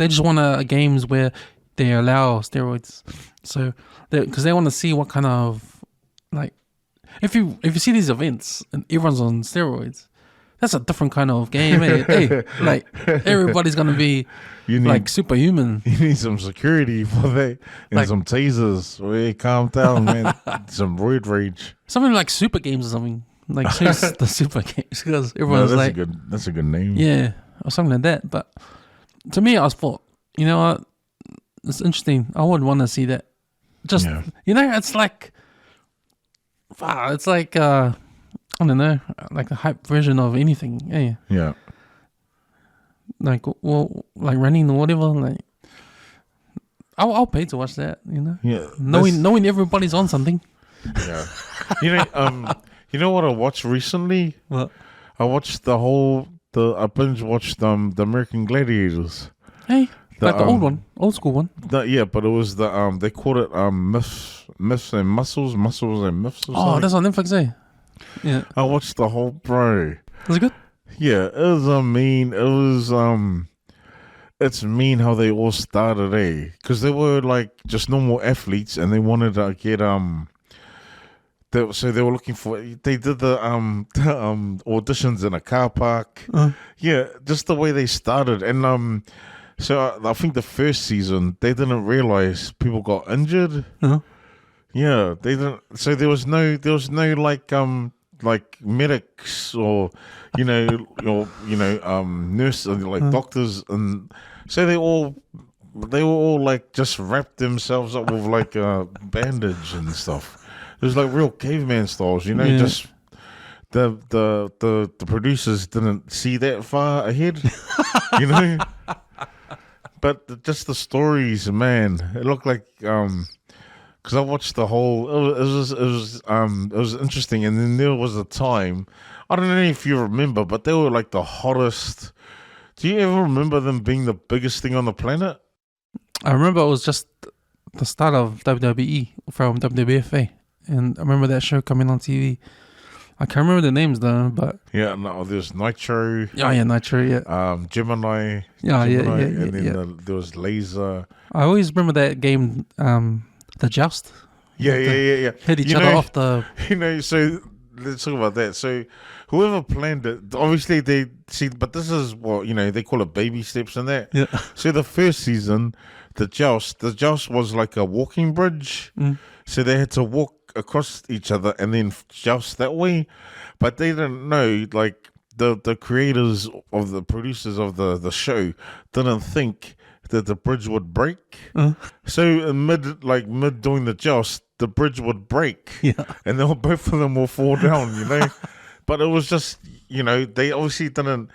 they just want games where they allow steroids. So because they want to see what kind of like if you see these events and everyone's on steroids, that's a different kind of game. Hey, like everybody's gonna be like superhuman. You need some security for that and like, some tasers. Hey, calm down, man. Some roid rage. Something like super games or something. Like the super games because everyone's like that's a good name. Yeah, or something like that. But to me, I thought, you know what, it's interesting. I would want to see that. Just it's like, it's like I don't know, like a hype version of anything. Yeah. Like like running or whatever. Like I'll pay to watch that. You know. Yeah. Knowing everybody's on something. Yeah. You know what I watched recently? What? I watched I binge watched the American Gladiators. Hey, like the old school one. But it was they called it myths and muscles and myths. Or something. That's on Netflix, eh? Yeah. I watched the whole Was it good? Yeah, it was it's mean how they all started, because they were like just normal athletes and they wanted to get so they were looking for. They did the auditions in a car park. Yeah, just the way they started, and so I think the first season they didn't realize people got injured. Yeah, they didn't. So there was no like medics or nurses like doctors, and so they were all like just wrapped themselves up with like a bandage and stuff. It was like real caveman styles, just the producers didn't see that far ahead, But just the stories, man, it looked like because I watched the whole. It was interesting, and then there was a time. I don't know if you remember, but they were like the hottest. Do you ever remember them being the biggest thing on the planet? I remember it was just the start of WWE from WWF. And I remember that show coming on TV. I can't remember the names though, but there's Nitro. Nitro. Yeah. Gemini. And then there was Laser. I always remember that game, the Joust. Yeah. Hit each other off the. So let's talk about that. So whoever planned it, obviously they see, but this is what they call it baby steps and that. Yeah. So the first season, the joust was like a walking bridge. So they had to walk across each other and then joust that way, but they didn't know, like the creators of the producers of the show didn't think that the bridge would break. So mid doing the joust, the bridge would break, and then both of them will fall down, But it was just they obviously didn't,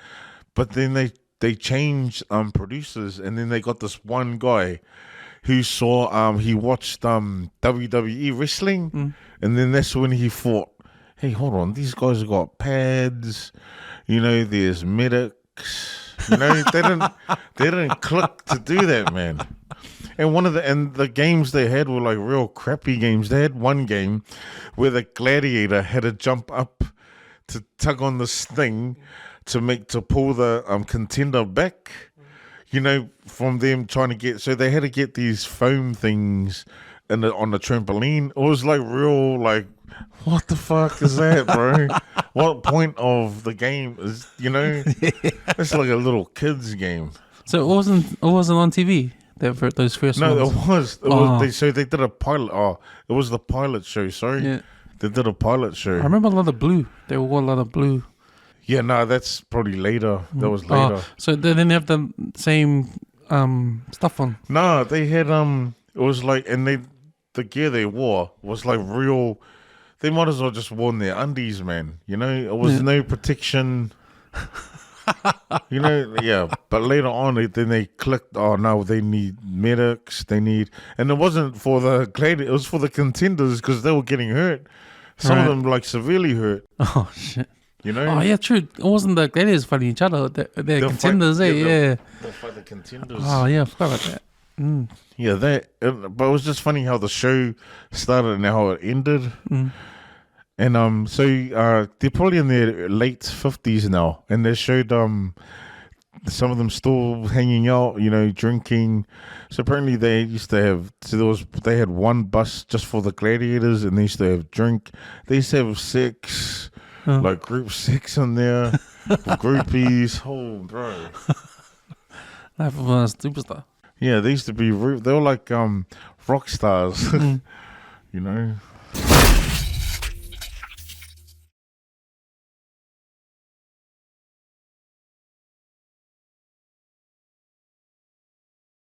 but then they changed producers, and then they got this one guy who saw he watched WWE wrestling, and then that's when he thought, hey, hold on, these guys have got pads, there's medics, they didn't click to do that, man. And the games they had were like real crappy games. They had one game where the gladiator had to jump up to tug on this thing to pull the contender back. From them trying to get, so they had to get these foam things on the trampoline. It was like real, like, what the fuck is that, bro? What point of the game is, it's like a little kid's game. So it wasn't on TV. Those first ones. No, it was. They did a pilot. It was the pilot show. Sorry, they did a pilot show. I remember a lot of blue. They wore a lot of blue. Yeah, no, that's probably later. That was later. So they didn't have the same stuff on? No, they had it was like, and the gear they wore was like real. They might as well just worn their undies, man. It was no protection. But later on, then they clicked. Oh no, they need medics. And it wasn't for the gladiators. It was for the contenders because they were getting hurt. Some of them like severely hurt. Oh shit. Oh yeah, true. It wasn't the gladiators fighting each other. They're contenders, They'll fight the contenders. Oh yeah, I forgot about that. Yeah, but it was just funny how the show started and how it ended. And so they're probably in their late 50s now, and they showed some of them still hanging out, drinking. So apparently they used to have. So they had one bus just for the gladiators, and they used to have drink. They used to have sex, like group sex on there, with groupies. Oh, bro. Life of a superstar. Yeah, they used to be. They were like rock stars,